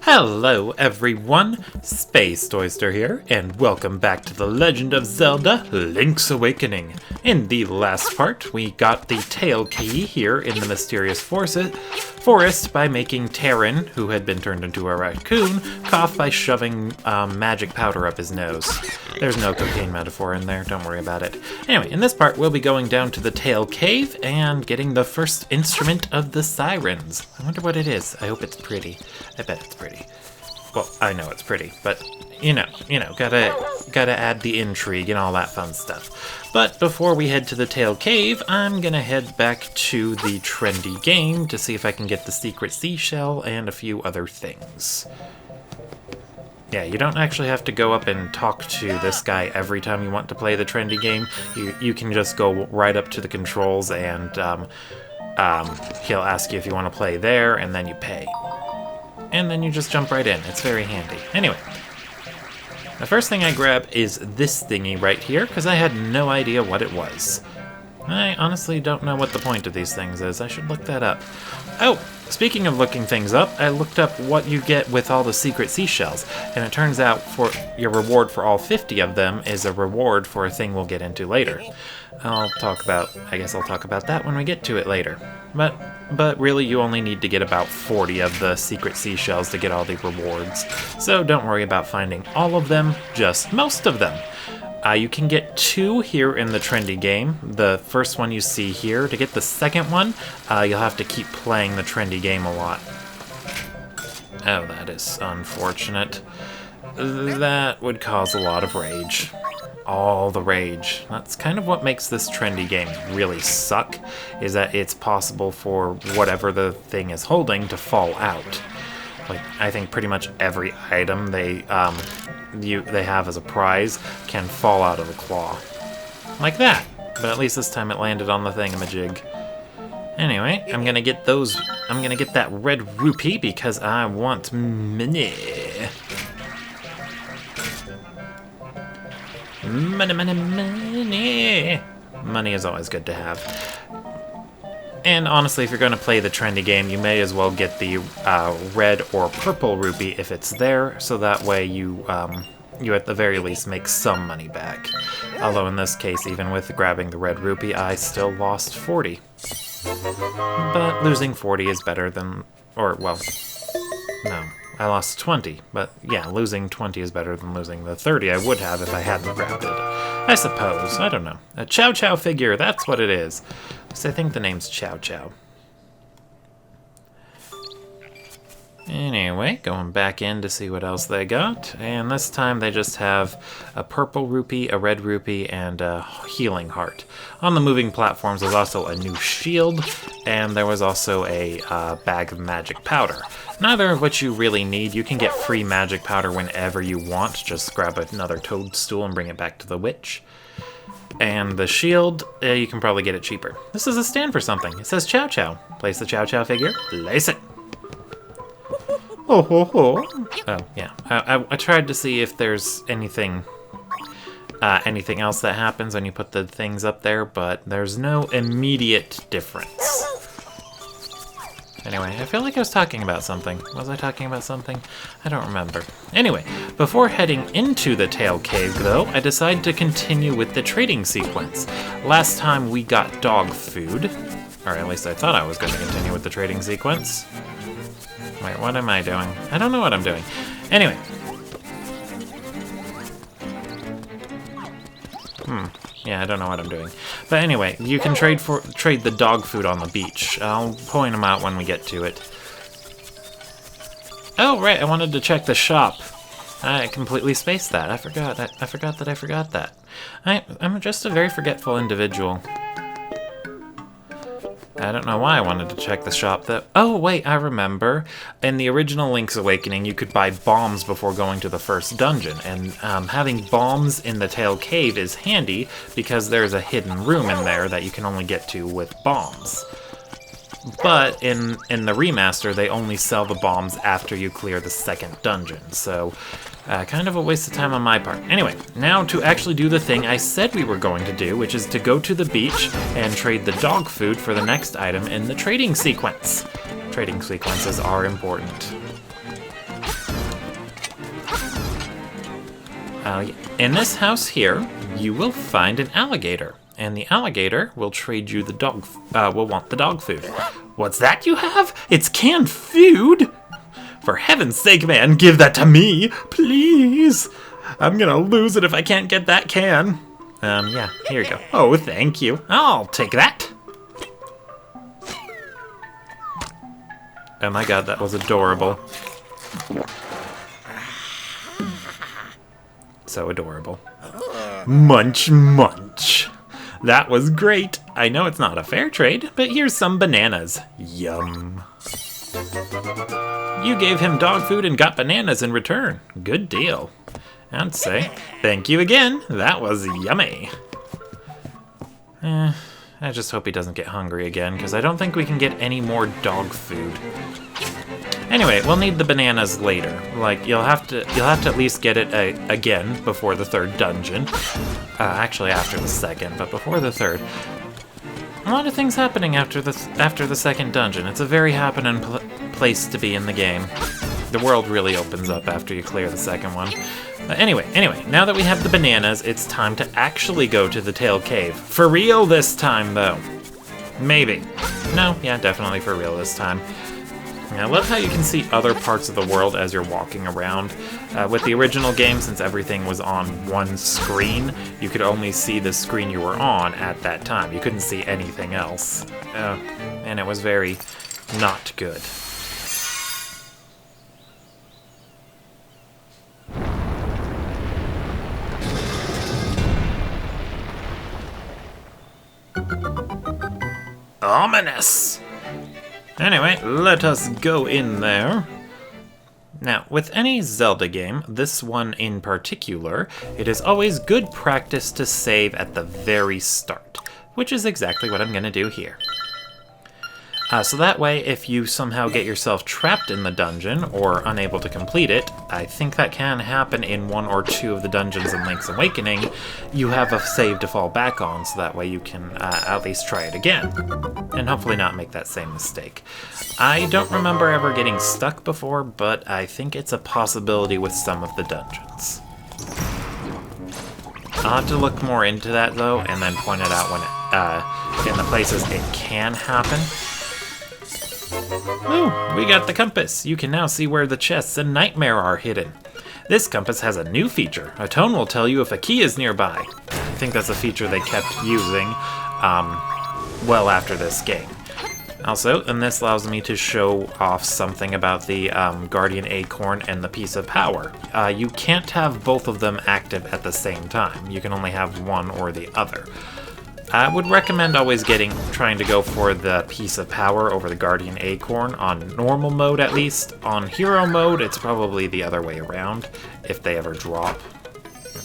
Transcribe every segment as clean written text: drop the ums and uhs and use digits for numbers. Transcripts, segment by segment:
Hello everyone, Space Toyster here, and welcome back to The Legend of Zelda, Link's Awakening. In the last part, we got the tail key here in the mysterious forest by making Terran, who had been turned into a raccoon, cough by shoving magic powder up his nose. There's no cocaine metaphor in there, don't worry about it. Anyway, in this part, we'll be going down to the Tail Cave and getting the first instrument of the sirens. I wonder what it is. I hope it's pretty. I bet it's pretty. Well, I know it's pretty, but you know, gotta add the intrigue and all that fun stuff. But before we head to the Tail Cave, I'm gonna head back to the trendy game to see if I can get the secret seashell and a few other things. Yeah, you don't actually have to go up and talk to this guy every time you want to play the trendy game. You can just go right up to the controls and he'll ask you if you want to play there, and then you pay. And then you just jump right in. It's very handy. Anyway, the first thing I grab is this thingy right here, because I had no idea what it was. I honestly don't know what the point of these things is. I should look that up. Oh, speaking of looking things up, I looked up what you get with all the secret seashells, and it turns out for your reward for all 50 of them is a reward for a thing we'll get into later. I guess I'll talk about that when we get to it later. But really, you only need to get about 40 of the secret seashells to get all the rewards. So don't worry about finding all of them, just most of them. You can get 2 here in the trendy game. The first one you see here. To get the second one, you'll have to keep playing the trendy game a lot. Oh, that is unfortunate. That would cause a lot of rage. All the rage. That's kind of what makes this trendy game really suck, is that it's possible for whatever the thing is holding to fall out. Like, I think pretty much every item they have as a prize can fall out of the claw. Like that. But at least this time it landed on the thingamajig. Anyway, I'm gonna get that red rupee because I want money. Money, money, money. Money is always good to have. And honestly, if you're going to play the trendy game, you may as well get the red or purple rupee if it's there, so that way you at the very least make some money back. Although in this case, even with grabbing the red rupee, I still lost 40. But losing 40 is better than, no, I lost 20, but yeah, losing 20 is better than losing the 30 I would have if I hadn't grabbed it. I suppose, I don't know. A Chow Chow figure, that's what it is. So I think the name's Chow Chow. Anyway, going back in to see what else they got, and this time they just have a purple rupee, a red rupee, and a healing heart. On the moving platforms there's also a new shield, and there was also a bag of magic powder. Neither of which you really need. You can get free magic powder whenever you want. Just grab another toadstool and bring it back to the witch. And the shield, you can probably get it cheaper. This is a stand for something. It says Chow Chow. Place the Chow Chow figure. Place it. Oh, ho, ho. Oh, yeah. I tried to see if there's anything else that happens when you put the things up there, but there's no immediate difference. Anyway, I feel like I was talking about something. Was I talking about something? I don't remember. Anyway, before heading into the Tail Cave, though, I decided to continue with the trading sequence. Last time we got dog food, or at least I thought I was going to continue with the trading sequence. Wait, what am I doing? I don't know what I'm doing. Anyway. Yeah, I don't know what I'm doing. But anyway, you can trade the dog food on the beach. I'll point them out when we get to it. Oh, right, I wanted to check the shop. I completely spaced that. I forgot that I forgot that. I'm just a very forgetful individual. I don't know why I wanted to check the shop though. Oh wait, I remember. In the original Link's Awakening, you could buy bombs before going to the first dungeon, and having bombs in the Tail Cave is handy because there's a hidden room in there that you can only get to with bombs. But in the remaster, they only sell the bombs after you clear the second dungeon, so kind of a waste of time on my part. Anyway, now to actually do the thing I said we were going to do, which is to go to the beach and trade the dog food for the next item in the trading sequence. Trading sequences are important. In this house here, you will find an alligator. And the alligator will trade you the dog, will want the dog food. What's that you have? It's canned food? For heaven's sake, man, give that to me, please. I'm gonna lose it if I can't get that can. Yeah, here you go. Oh, thank you. I'll take that. Oh my god, that was adorable. So adorable. Munch, munch. That was great. I know it's not a fair trade, but here's some bananas. Yum. You gave him dog food and got bananas in return. Good deal. I'd say, thank you again. That was yummy. I just hope he doesn't get hungry again, because I don't think we can get any more dog food. Anyway, we'll need the bananas later. Like, you'll have to at least get it again before the third dungeon. Actually, after the second, but before the third. A lot of things happening after the second dungeon. It's a very happening place to be in the game. The world really opens up after you clear the second one. Anyway, now that we have the bananas, it's time to actually go to the Tail Cave. For real this time, though. Maybe. No, yeah, definitely for real this time. I love how you can see other parts of the world as you're walking around. With the original game, since everything was on one screen, you could only see the screen you were on at that time. You couldn't see anything else. And it was very not good. Ominous! Anyway, let us go in there. Now, with any Zelda game, this one in particular, it is always good practice to save at the very start, which is exactly what I'm going to do here. So that way, if you somehow get yourself trapped in the dungeon or unable to complete it, I think that can happen in 1 or 2 of the dungeons in Link's Awakening, you have a save to fall back on, so that way you can at least try it again, and hopefully not make that same mistake. I don't remember ever getting stuck before, but I think it's a possibility with some of the dungeons. I'll have to look more into that, though, and then point it out when in the places it can happen. Ooh, we got the compass. You can now see where the chests and Nightmare are hidden. This compass has a new feature. A tone will tell you if a key is nearby. I think that's a feature they kept using well after this game. Also, and this allows me to show off something about the Guardian Acorn and the Piece of Power. You can't have both of them active at the same time. You can only have one or the other. I would recommend always trying to go for the Piece of Power over the Guardian Acorn, on normal mode at least. On hero mode, it's probably the other way around, if they ever drop.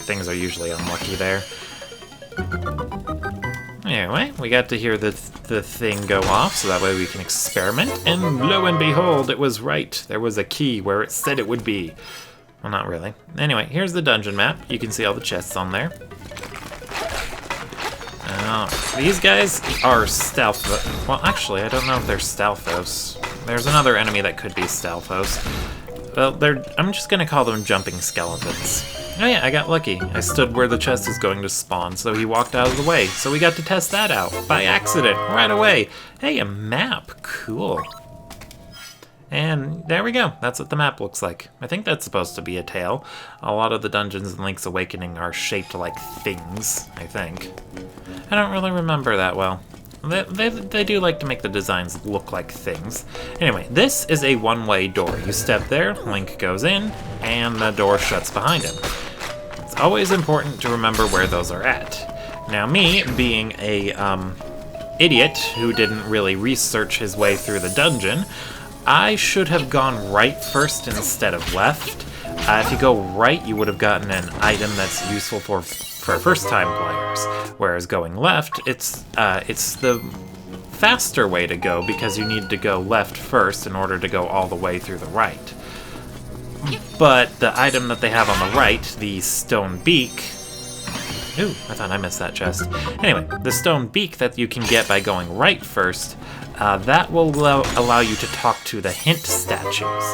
Things are usually unlucky there. Anyway, we got to hear the thing go off, so that way we can experiment, and lo and behold, it was right. There was a key where it said it would be. Well, not really. Anyway, here's the dungeon map. You can see all the chests on there. These guys are stealth. Well, actually, I don't know if they're Stalfos. There's another enemy that could be Stalfos. Well, I'm just gonna call them jumping skeletons. Oh yeah, I got lucky. I stood where the chest is going to spawn, so he walked out of the way. So we got to test that out, by accident, right away. Hey, a map, cool. And there we go, that's what the map looks like. I think that's supposed to be a tail. A lot of the dungeons in Link's Awakening are shaped like things, I think. I don't really remember that well. They do like to make the designs look like things. Anyway, this is a one-way door. You step there, Link goes in, and the door shuts behind him. It's always important to remember where those are at. Now me, being a idiot who didn't really research his way through the dungeon, I should have gone right first instead of left. If you go right, you would have gotten an item that's useful for first-time players, whereas going left, it's the faster way to go because you need to go left first in order to go all the way through the right. But the item that they have on the right, the stone beak... Ooh, I thought I missed that chest. Anyway, the stone beak that you can get by going right first, that will allow you to talk to the hint statues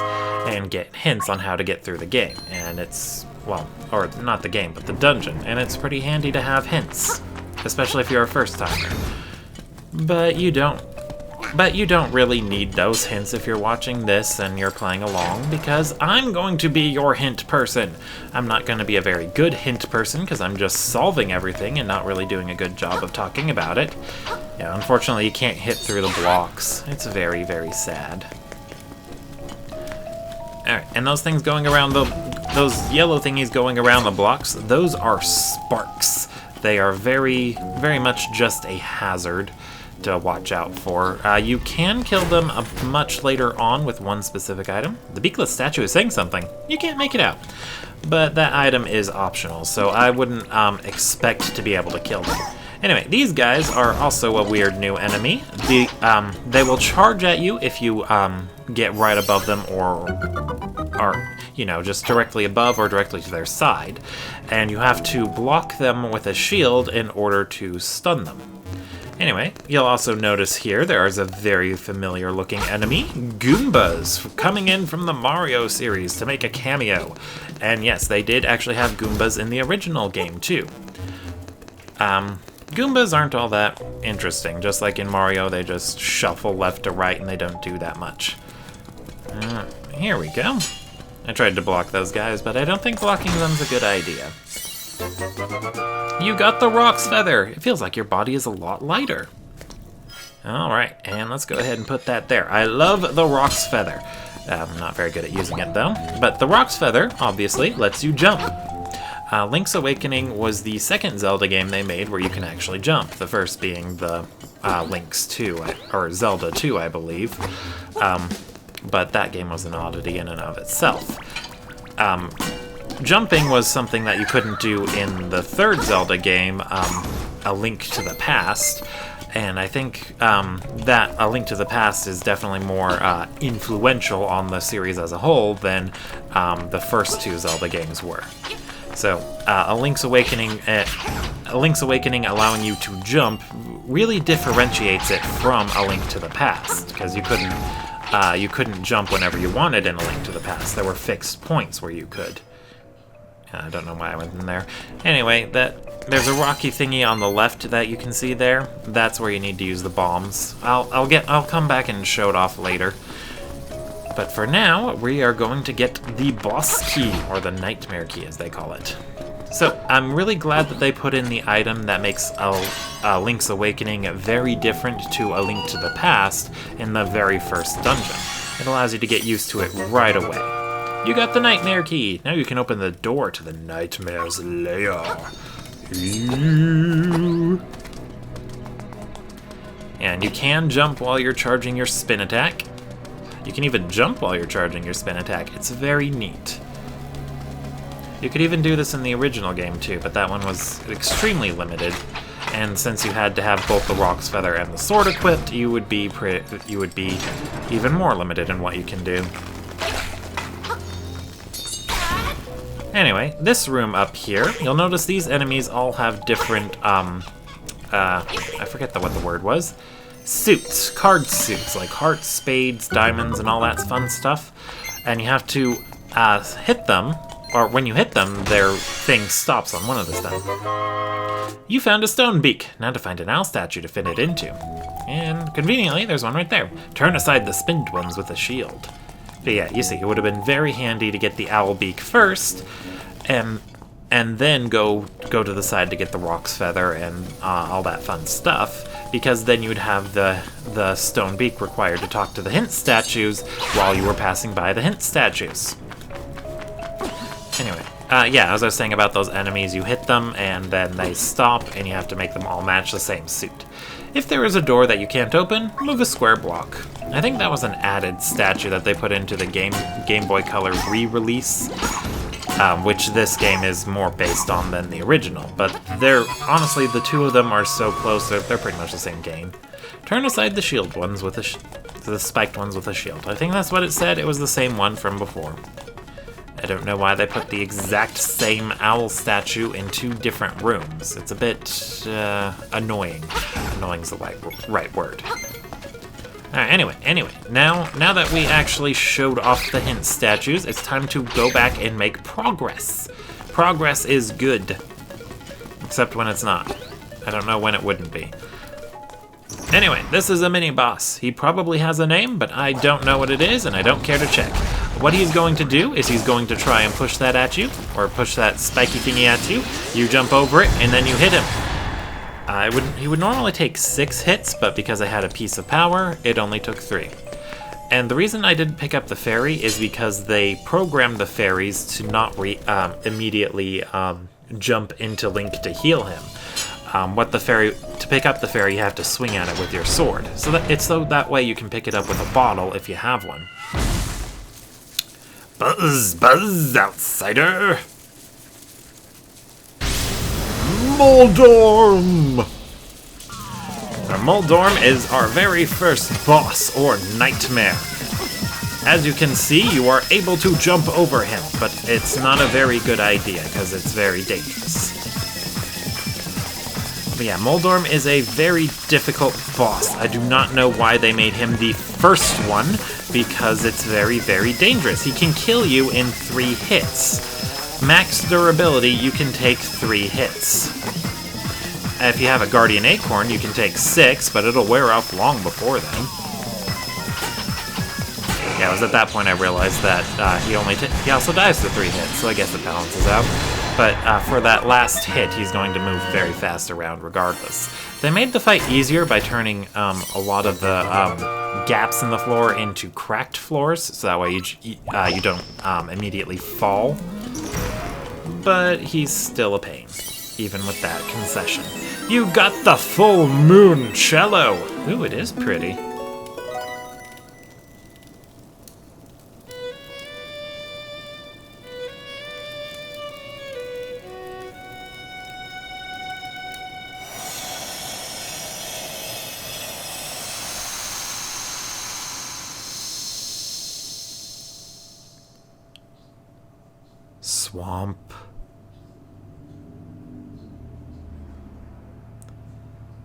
and get hints on how to get through the game. And it's well, or not the game, but the dungeon, and it's pretty handy to have hints, especially if you're a first-timer. But you don't really need those hints if you're watching this and you're playing along, because I'm going to be your hint person. I'm not going to be a very good hint person because I'm just solving everything and not really doing a good job of talking about it. Yeah, unfortunately you can't hit through the blocks. It's very, very sad. Alright, and those things going around those yellow thingies going around the blocks, those are sparks. They are very, very much just a hazard to watch out for. You can kill them much later on with one specific item. The beakless statue is saying something. You can't make it out. But that item is optional, so I wouldn't expect to be able to kill them. Anyway, these guys are also a weird new enemy. They will charge at you if you get right above them or you know, just directly above or directly to their side. And you have to block them with a shield in order to stun them. Anyway, you'll also notice here there is a very familiar looking enemy, Goombas, coming in from the Mario series to make a cameo. And yes, they did actually have Goombas in the original game too. Goombas aren't all that interesting. Just like in Mario, they just shuffle left to right and they don't do that much. Here we go. I tried to block those guys, but I don't think blocking them's a good idea. You got the Rock's Feather! It feels like your body is a lot lighter. Alright, and let's go ahead and put that there. I love the Rock's Feather. I'm not very good at using it though. But the Rock's Feather, obviously, lets you jump. Link's Awakening was the second Zelda game they made where you can actually jump. The first being the Link's 2, or Zelda 2, I believe. But that game was an oddity in and of itself. Jumping was something that you couldn't do in the third Zelda game, A Link to the Past, and I think that A Link to the Past is definitely more influential on the series as a whole than the first two Zelda games were. So, A Link's Awakening allowing you to jump really differentiates it from A Link to the Past, because you couldn't jump whenever you wanted in A Link to the Past. There were fixed points where you could. I don't know why I went in there. Anyway, there's a rocky thingy on the left that you can see there. That's where you need to use the bombs. I'll come back and show it off later. But for now, we are going to get the boss key, or the nightmare key as they call it. So I'm really glad that they put in the item that makes a Link's Awakening very different to A Link to the Past in the very first dungeon. It allows you to get used to it right away. You got the nightmare key. Now you can open the door to the nightmare's lair. And you can jump while you're charging your spin attack. You can even jump while you're charging your spin attack. It's very neat. You could even do this in the original game too, but that one was extremely limited. And since you had to have both the Rock's Feather and the sword equipped, you would be even more limited in what you can do. Anyway, this room up here, you'll notice these enemies all have different, I forget what the word was. Suits, card suits, like hearts, spades, diamonds, and all that fun stuff. And you have to hit them, or when you hit them, their thing stops on one of this time. You found a stone beak. Now to find an owl statue to fit it into. And conveniently, there's one right there. Turn aside the spinned ones with a shield. But yeah, you see, it would have been very handy to get the owl beak first, and then go to the side to get the Rock's Feather and all that fun stuff, because then you'd have the stone beak required to talk to the hint statues while you were passing by the hint statues. Anyway, yeah, as I was saying about those enemies, you hit them and then they stop and you have to make them all match the same suit. If there is a door that you can't open, move a square block. I think that was an added statue that they put into the Game Boy Color re-release, which this game is more based on than the original. But honestly, the two of them are so close, they're pretty much the same game. Turn aside the shield ones with the spiked ones with a shield. I think that's what it said. It was the same one from before. I don't know why they put the exact same owl statue in two different rooms. It's a bit annoying. Annoying's the right word. Alright, anyway, now that we actually showed off the hint statues, it's time to go back and make progress. progress is good. Except when it's not. I don't know when it wouldn't be. Anyway, this is a mini-boss. He probably has a name, but I don't know what it is, and I don't care to check. What he's going to do is he's going to try and push that at you, or push that spiky thingy at you. You jump over it, and then you hit him. He would normally take 6 hits, but because I had a piece of power, it only took 3. And the reason I didn't pick up the fairy is because they programmed the fairies to not immediately jump into Link to heal him. To pick up the fairy, you have to swing at it with your sword. So that way you can pick it up with a bottle if you have one. Buzz, buzz, outsider! Moldorm! Now, Moldorm is our very first boss, or nightmare. As you can see, you are able to jump over him, but it's not a very good idea, because it's very dangerous. But yeah, Moldorm is a very difficult boss. I do not know why they made him the first one, because it's very, very dangerous. He can kill you in 3 hits. Max durability, you can take 3 hits. If you have a Guardian Acorn, you can take 6, but it'll wear off long before then. Yeah, it was at that point I realized that he also dies to 3 hits, so I guess it balances out. But for that last hit, he's going to move very fast around regardless. They made the fight easier by turning a lot of the gaps in the floor into cracked floors, so that way you don't immediately fall. But he's still a pain, even with that concession. You got the full moon cello! Ooh, it is pretty. Swamp.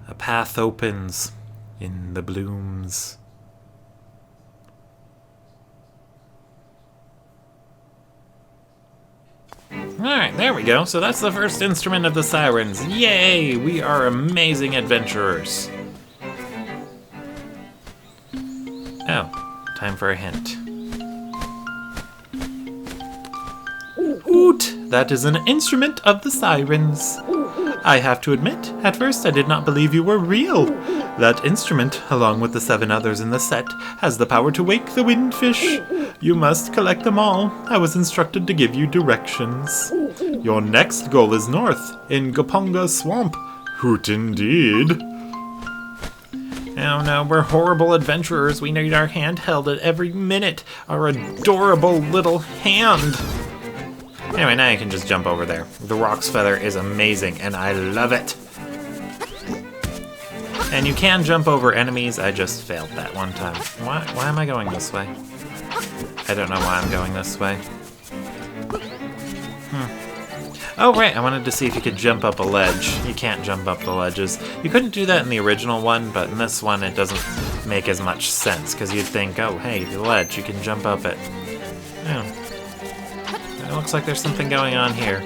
A path opens in the blooms. Alright, there we go. So that's the first instrument of the sirens. Yay! We are amazing adventurers. Oh, time for a hint. Oot! That is an instrument of the sirens. I have to admit, at first I did not believe you were real. That instrument, along with the 7 others in the set, has the power to wake the windfish. You must collect them all. I was instructed to give you directions. Your next goal is north, in Goponga Swamp. Hoot indeed. Oh no, we're horrible adventurers. We need our hand held at every minute. Our adorable little hand. Anyway, now you can just jump over there. The Rock's Feather is amazing, and I love it. And you can jump over enemies. I just failed that one time. Why am I going this way? I don't know why I'm going this way. Oh, right, I wanted to see if you could jump up a ledge. You can't jump up the ledges. You couldn't do that in the original one, but in this one it doesn't make as much sense, because you'd think, oh, hey, the ledge, you can jump up it. Oh. It looks like there's something going on here.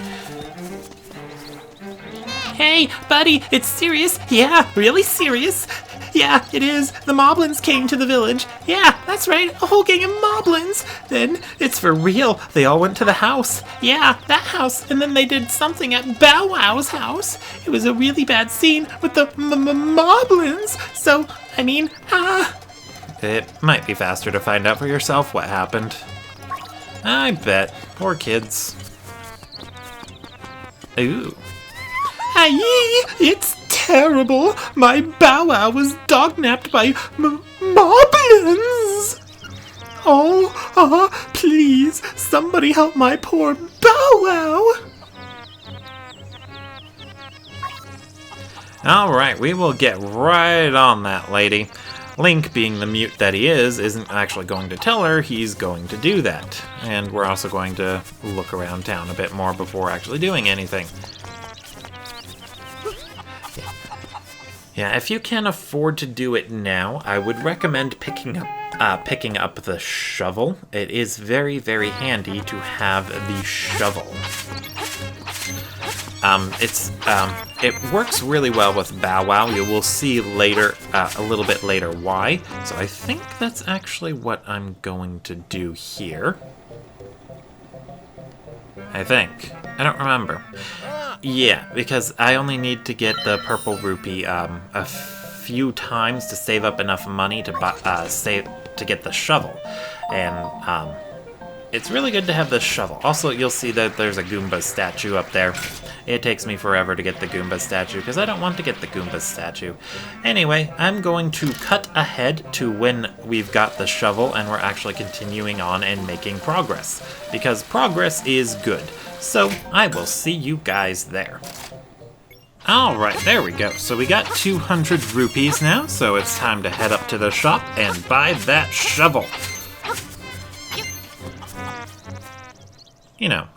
Hey, buddy, it's serious. Yeah, really serious. Yeah, it is. The Moblins came to the village. Yeah, that's right, a whole gang of Moblins. Then, it's for real. They all went to the house. Yeah, that house. And then they did something at Bow Wow's house. It was a really bad scene with the Moblins. So, I mean, It might be faster to find out for yourself what happened. I bet. Poor kids. Ooh. Aye, it's terrible. My Bow Wow was dognapped by Moblins. Oh, please, somebody help my poor Bow Wow. Alright, we will get right on that, lady. Link, being the mute that he is, isn't actually going to tell her he's going to do that. And we're also going to look around town a bit more before actually doing anything. Yeah, if you can afford to do it now, I would recommend picking up picking up the shovel. It is very, very handy to have the shovel. It works really well with Bow Wow. You will see later, a little bit later, why. So I think that's actually what I'm going to do here. I think. I don't remember. Yeah, because I only need to get the purple rupee a few times to save up enough money to get the shovel, and it's really good to have the shovel. Also, you'll see that there's a Goomba statue up there. It takes me forever to get the Goomba statue because I don't want to get the Goomba statue. Anyway, I'm going to cut ahead to when we've got the shovel and we're actually continuing on and making progress, because progress is good. So I will see you guys there. Alright, there we go. So we got 200 rupees now, so it's time to head up to the shop and buy that shovel. You know,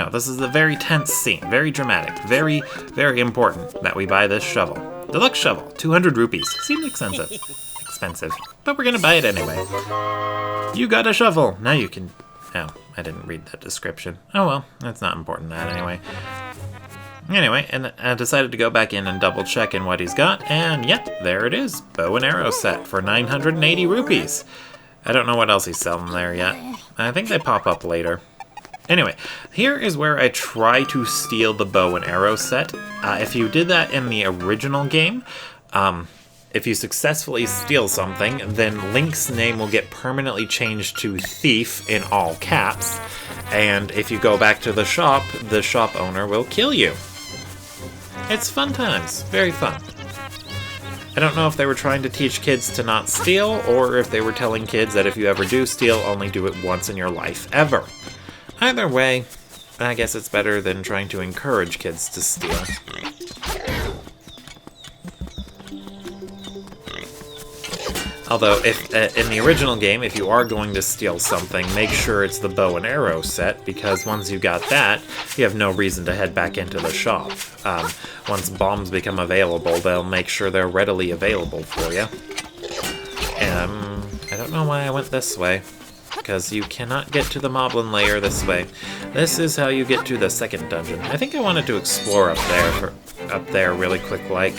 this is a very tense scene, very dramatic, very, very important that we buy this shovel. Deluxe shovel, 200 rupees. Seems expensive, but we're gonna buy it anyway. You got a shovel. Now you can... Oh, I didn't read that description. Oh well, that's not important, that anyway. Anyway, and I decided to go back in and double check in what he's got, and yep, there it is. Bow and arrow set for 980 rupees. I don't know what else he's selling there yet. I think they pop up later. Anyway, here is where I try to steal the bow and arrow set. If you did that in the original game, if you successfully steal something, then Link's name will get permanently changed to Thief in all caps, and if you go back to the shop owner will kill you. It's fun times. Very fun. I don't know if they were trying to teach kids to not steal, or if they were telling kids that if you ever do steal, only do it once in your life, ever. Either way, I guess it's better than trying to encourage kids to steal. Although, if in the original game, if you are going to steal something, make sure it's the bow and arrow set, because once you got that, you have no reason to head back into the shop. Once bombs become available, they'll make sure they're readily available for you. I don't know why I went this way, because you cannot get to the Moblin layer this way. This is how you get to the second dungeon. I think I wanted to explore up there really quick, like.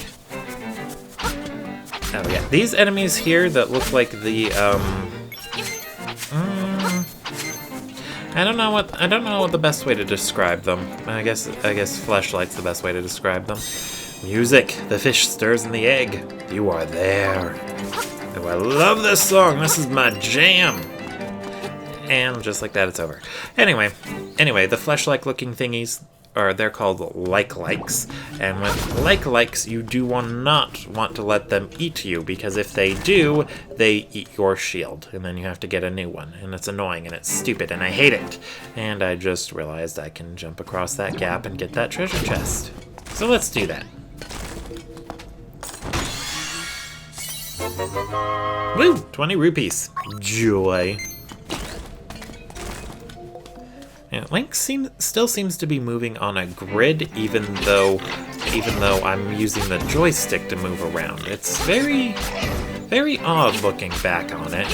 Oh yeah, these enemies here that look like the I don't know what the best way to describe them. I guess fleshlight's the best way to describe them. Music, the fish stirs in the egg. You are there. Oh, I love this song. This is my jam. And just like that, it's over. Anyway, the flesh-like looking thingies, they're called like-likes, and with like-likes, you do not want to let them eat you, because if they do, they eat your shield, and then you have to get a new one, and it's annoying, and it's stupid, and I hate it. And I just realized I can jump across that gap and get that treasure chest. So let's do that. Woo! 20 rupees. Joy. Yeah, Link still seems to be moving on a grid, even though I'm using the joystick to move around. It's very, very odd looking back on it.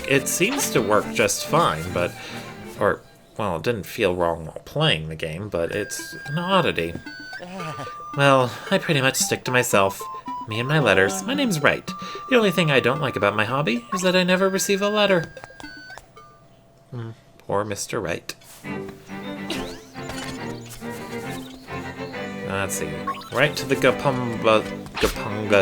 It seems to work just fine, well, it didn't feel wrong while playing the game, but it's an oddity. Well, I pretty much stick to myself. Me and my letters. My name's Wright. The only thing I don't like about my hobby is that I never receive a letter. Poor Mr. Wright. Let's see. Right to the Gapunga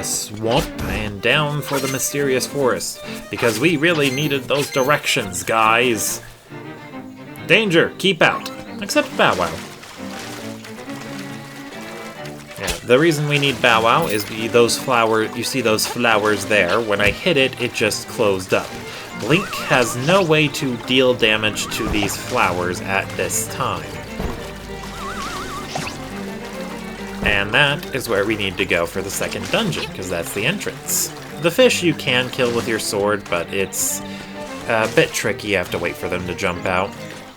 swamp and down for the mysterious forest, because we really needed those directions, guys. Danger, keep out. Except Bow Wow. Yeah, the reason we need Bow Wow is you see those flowers there. When I hit it, it just closed up. Link has no way to deal damage to these flowers at this time. And that is where we need to go for the second dungeon, because that's the entrance. The fish you can kill with your sword, but it's a bit tricky. You have to wait for them to jump out.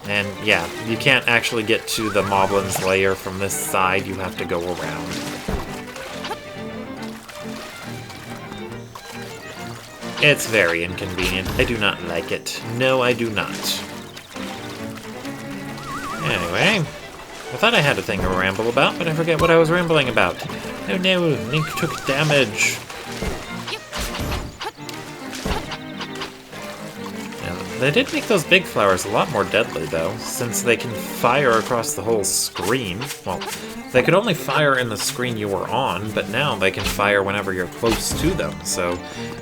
And yeah, you can't actually get to the Moblin's lair from this side. You have to go around. It's very inconvenient. I do not like it. No, I do not. Anyway, I thought I had a thing to ramble about, but I forget what I was rambling about. Oh no, Link took damage. They did make those big flowers a lot more deadly, though, since they can fire across the whole screen. Well, they could only fire in the screen you were on, but now they can fire whenever you're close to them, so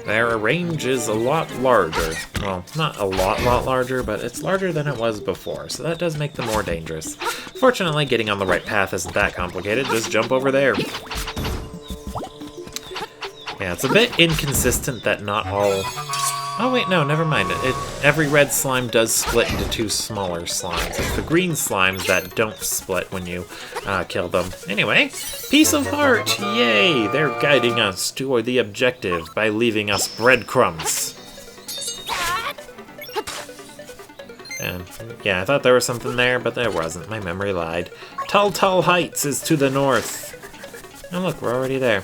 their range is a lot larger. Well, not a lot larger, but it's larger than it was before, so that does make them more dangerous. Fortunately, getting on the right path isn't that complicated, just jump over there. Yeah, it's a bit inconsistent that not all... Oh wait, no, never mind. Every red slime does split into two smaller slimes. It's the green slimes that don't split when you kill them. Anyway, Piece of Heart! Yay! They're guiding us toward the objective by leaving us breadcrumbs. And yeah, I thought there was something there, but there wasn't. My memory lied. Tull Heights is to the north. Oh look, we're already there.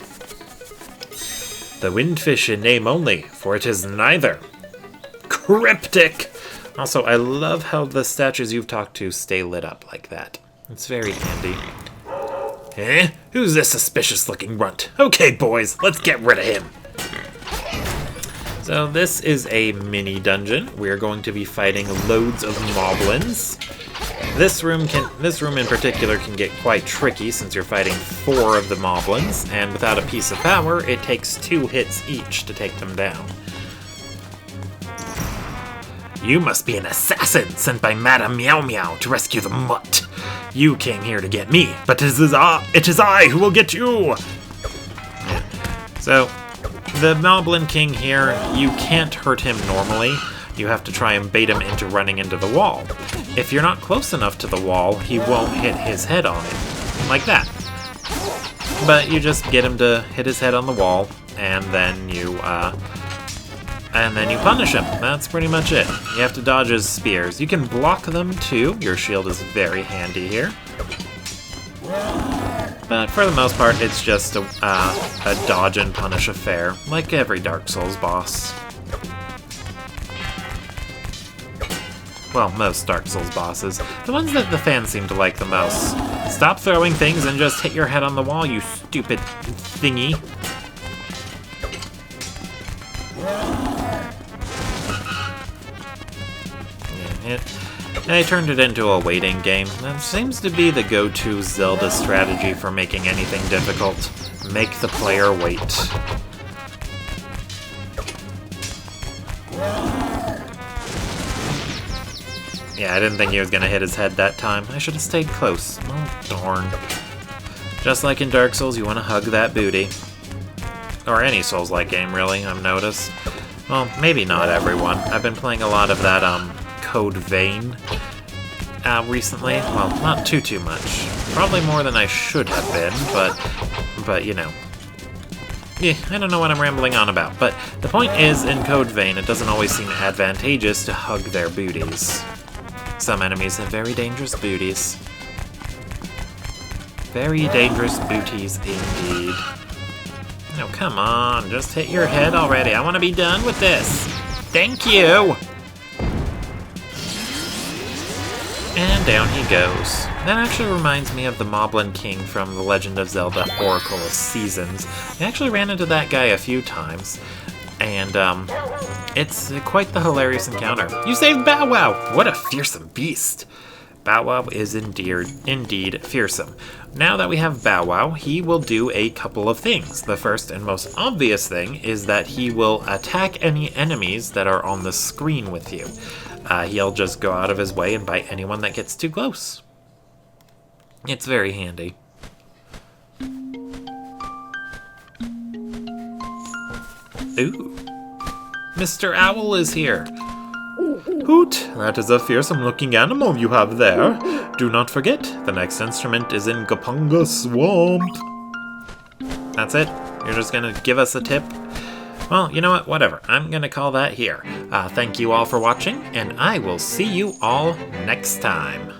The windfish in name only, for it is neither. Cryptic! Also, I love how the statues you've talked to stay lit up like that. It's very handy. Eh? Who's this suspicious-looking runt? Okay, boys, let's get rid of him. So this is a mini dungeon. We're going to be fighting loads of moblins. This room in particular can get quite tricky since you're fighting 4 of the moblins, and without a piece of power, it takes 2 hits each to take them down. You must be an assassin sent by Madame Meow Meow to rescue the mutt. You came here to get me, but it is I who will get you! Yeah. So, the Moblin King here, you can't hurt him normally. You have to try and bait him into running into the wall. If you're not close enough to the wall, he won't hit his head on it. Like that. But you just get him to hit his head on the wall, and then you punish him. That's pretty much it. You have to dodge his spears. You can block them too. Your shield is very handy here. But for the most part, it's just a dodge and punish affair, like every Dark Souls boss. Well, most Dark Souls bosses. The ones that the fans seem to like the most. Stop throwing things and just hit your head on the wall, you stupid thingy. Yeah, they turned it into a waiting game. That seems to be the go-to Zelda strategy for making anything difficult. Make the player wait. Yeah, I didn't think he was gonna hit his head that time. I should have stayed close. Oh, darn. Just like in Dark Souls, you want to hug that booty. Or any Souls-like game, really, I've noticed. Well, maybe not everyone. I've been playing a lot of that, Code Vein recently. Well, not too much. Probably more than I should have been, but you know. Yeah, I don't know what I'm rambling on about, but the point is, in Code Vein, it doesn't always seem advantageous to hug their booties. Some enemies have very dangerous booties. Very dangerous booties indeed. No, come on, just hit your head already. I want to be done with this. Thank you! And down he goes. That actually reminds me of the Moblin King from The Legend of Zelda Oracle of Seasons. I actually ran into that guy a few times, and it's quite the hilarious encounter. You saved Bow Wow! What a fearsome beast! Bow Wow is indeed fearsome. Now that we have Bow Wow, he will do a couple of things. The first and most obvious thing is that he will attack any enemies that are on the screen with you. He'll just go out of his way and bite anyone that gets too close. It's very handy. Ooh. Mr. Owl is here. Hoot, that is a fearsome-looking animal you have there. Do not forget, the next instrument is in Gapunga Swamp. That's it? You're just gonna give us a tip? Well, you know what? Whatever. I'm gonna call that here. Thank you all for watching, and I will see you all next time.